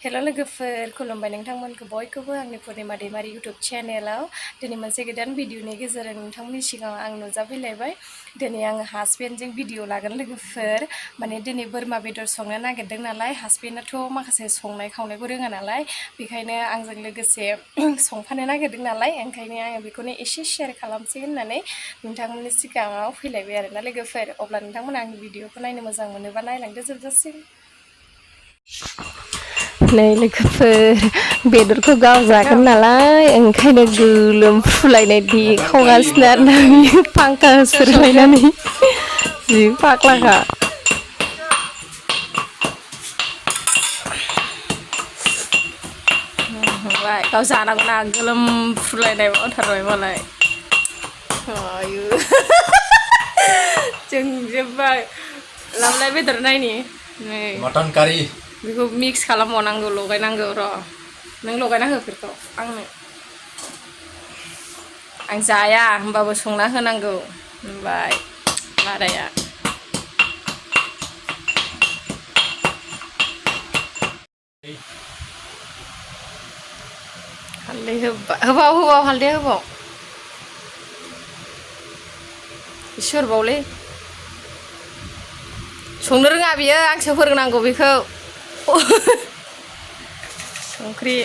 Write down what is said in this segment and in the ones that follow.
हेल' लोगोफोर खुलुमबाय नोंथांमोनखौ बयखौबो आंनि पुर्निमा दैमारि इउटुब चेनेलाव दिनै मोनसे गोदान भिडिअनि गेजेरजों नोंथांमोननि सिगाङाव आं नुजाफैलायबाय। दिनै आङो हासबेन्डजों भिडिअ लागोन लोगोफोर। माने दिनै बोरमा बेदर संनो नागिरदों नालाय, हासबेन्डआथ' माखासे संनाय खावनायखौ रोङा नालाय, बेखायनो आंजों लोगोसे संफानो नागिरदों नालाय, ओंखायनो आङो बेखौनो एसे शेयार खालामसै होननानै नोंथांमोननि सिगाङाव फैलायबाय आरोना लोगोफोर। अब्ला नोंथांमोना आंनि भिडिअखौ नायनो मोजां मोनोबा नायलांदो जोबजासिम। नै लोगोफोर बेदरखौ गाव जागोन नालाय ओंखायनो गोलोमफ्रुलायनाय देखावगासिनो आरोना बियो फांखा होस्रोलायनानै जि फाग्लाखा। गाव जानांगौना गोलोमफ्रुलायनाय मावथारबाय मालाय। आयु जोंजोब्बाय लाबोलाय बेदर नायनि नै मटन कारि बेखौ मिक्स खालामबावनांगौ, लगायनांगौ। र' नों लगायना होफोरखौ आंनो। आं जाया होमबाबो संना होनांगौ होनबाय माराया। हालदै होबाव हालदै होबाव एसे हरबावलै। संनो रोङा बियो, आंसो फोरोंनांगौ बेखौ। संख्रि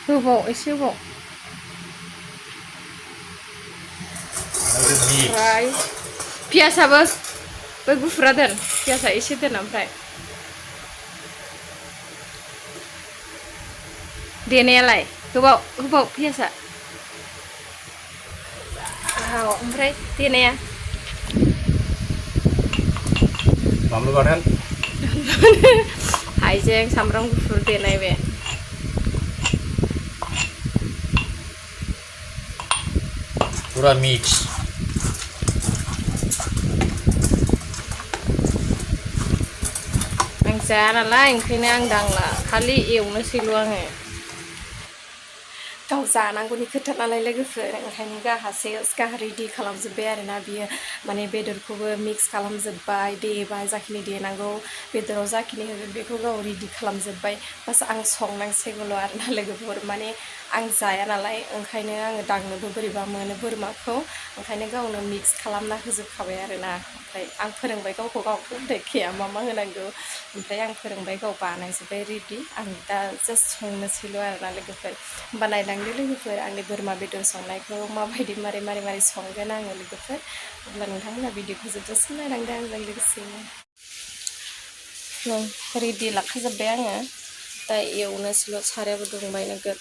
होबाव एसे होबाव। ओमफ्राय पियासाबो बै गुफुरा दोन, पियासा एसे दोन। ओमफ्राय देनायालाय होबाव पियासा। ओमफ्राय देनाया बानलु बाथोन हाइजें सामब्राम गुफुर देनाय बे। पुरा मिक्स। आं जाया नालाय ओंखायनो आं दांला, खालि एवनोसैल' आङो। गाव जानांगौनि खोथा नालाय लोगोफोर, ओंखायनो गाहा रेडि खालामजोब्बाय आरोना बियो। माने बेदरखौबो मिक्स खालामजोब्बाय, देबाय जाखिनि देनांगौ, बेदराव जाखिनि होगोन बेखौ गाव रेडि खालामजोब्बाय। बास आं संनांसिगौल' आरोना लोगोफोर। माने आं जाया नालाय ओंखायनो आङो दांनोबो बोरैबा मोनो बोरमाखौ, ओंखायनो गावनो मिक्स खालामना होजोबखाबाय आरोना। ओमफ्राय आं फोरोंबाय गावखौ जायखिया मा होनांगौ। ओमफ्राय आं फोरोंबाय, गाव बानायजोब्बाय रेडि। आं दा जास्ट संनोसैल' आरोना लोगोफोर। होमबा नायलांदो लोगोफोर आंनि बोरमा बेदर संनायखौ माबायदि मारै संगोन आङो लोगोफोर। अब्ला नोंथांमोना भिडिअखौ जोबजासिम नायलांदो आंजों लोगोसेनो। रेडि लाखाजोब्बाय आङो, दा एवनोसैल'। सारायाबो दुंबाय नोगोद।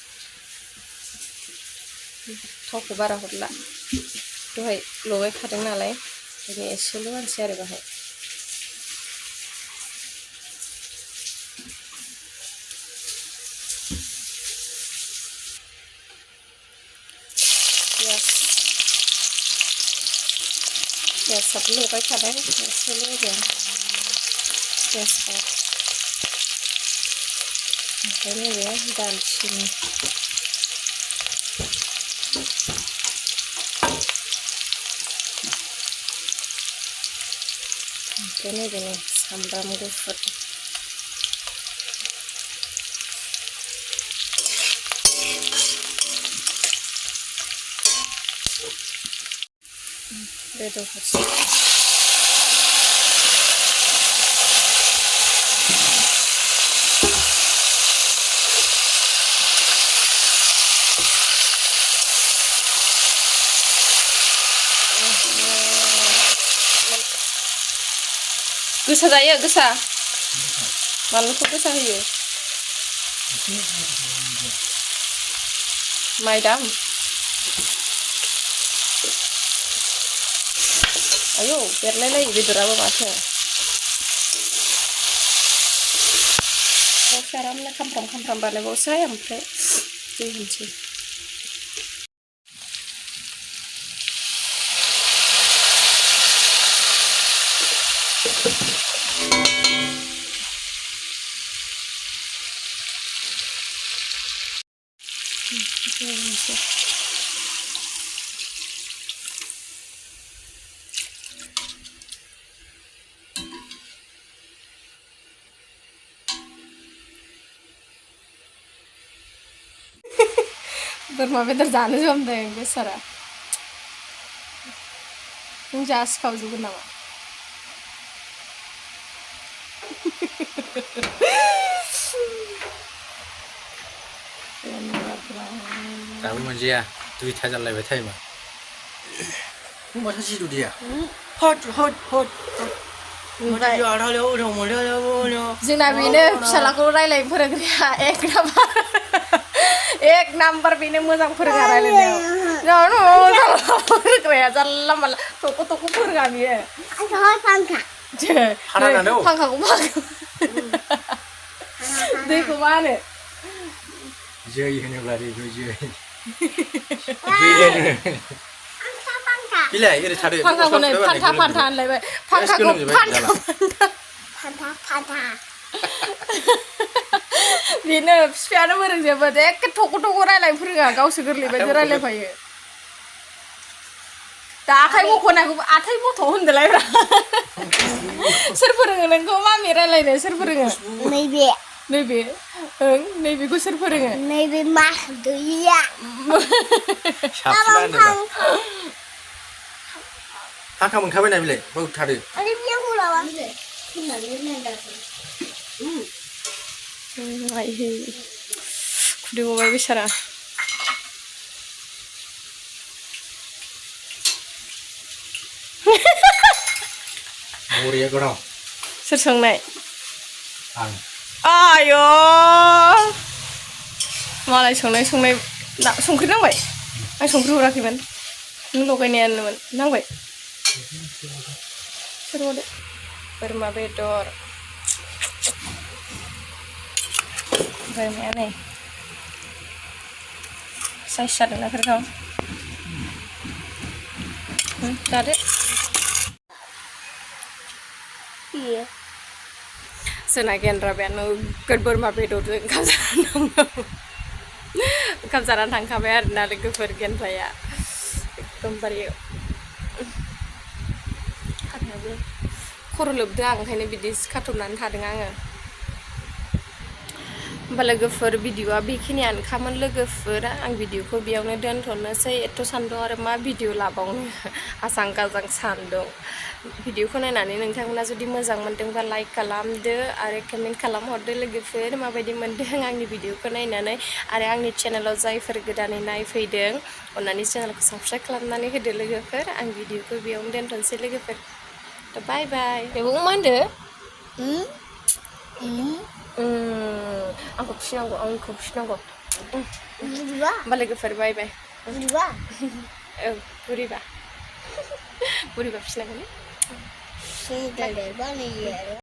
थावखौ बारा हरला, दहाय लगायखादों नालाय ओंखायनो एसेल' होनोसै आरो बाहाय। पियासाबो लगायखादों एसेल' होगोन पियासखौ। ओमफ्राय नैबे दालचिनि, ओमफ्राय नैबे सामब्राम गुफुर। बेदरखौ गोसा जायो, गोसा बानलुखौ गोसा होयो। माइदाम आयौ बेरलायलायो बेदराबो माथो। आरामनो खामफ्राम बानायबावसै, ओमफ्राय दै होनोसै। बोरमा बेदर जानो जमदों बेसारा नों जासिखावजोबगोन नामा दाबो मोनजाया दुइथा जालायबाय टाइमा माथो जिरु दिया हट हट हट ओमफ्राय मोनो जोंना बेनो फिसालाखौ रायलायनो फोरोंग्राया एक नाम्बार बेनो मोजां फोरोङा रायलायनायाव फोरोंग्राया जानला मानला थख' थख' फोरोङा बियो फांखाखौ दैखौ मा होनो जै होनोब्ला दैखौ जै बिलाय ओरै थादो फांखाखौनो फान्था फान्था होनलायबाय फांखाखौ फान्था बेनो बिफायानो फोरोंजोबो एखे थख' थख' रायलायनो फोरोङा गावसो गोरलै बायदि रायलायफायो दा आखाइ बख'नायखौबो आखाइ बथ' होनदोलायब्रा सोर फोरोङो नोंखौ मामि रायलायनो सोर फोरोङो नैबे ओं नैबेखौ सोर फोरोङो नैबे मा दैया फांखा मोनखाबाय ना बिलाय बाव थादो आरे बिया होलावा खुदै गबाय बेसारा बरिया गोथाव सोर संनाय आं आय' मालाय संनाय संख्रि नांबाय आं संख्रि हराखैमोन नों लगायनायानोमोन नांबाय सोर हरदो बोरमा बेदर बोरमाया नै साइज जादोंना फोरखौ जादो जोंना गेन्द्राबाया नोगोद बोरमा बेदरजों ओंखाम जानानै थांखाबाय आरोना लोगोफोर गेन्द्राया एकदमबारे खानायाबो खर' लोबदों आं ओंखायनो बिदि खाथबनानै थादों आङो होमबा लोगोफोर भिडिअआ बेखिनियानोखामोन लोगोफोर आं भिडिअखौ बेयावनो दोनथ'नोसै एथ' सान्दुं आरो मा भिडिअ लाबावनो आजां गाजां सान्दुं भिडिअखौ नायनानै नोंथांमोना जुदि मोजां मोनदोंबा लाइक खालामदो आरो कमेन्ट खालामहरदो लोगोफोर माबायदि मोनदों आंनि भिडिअखौ नायनानै आरो आंनि चेनेलाव जायफोर गोदानै नायफैदों अन्नानै चेनेलखौ साबस्क्राइब खालामनानै होदो लोगोफोर आं भिडिअखौ बेयावनो दोनथ'नोसै लोगोफोर बाय बाय बेबो मा होनदो आंखौ फिसिनांगौ होमबा लोगोफोर बाय बाय बुरिबा फिसिनांगोन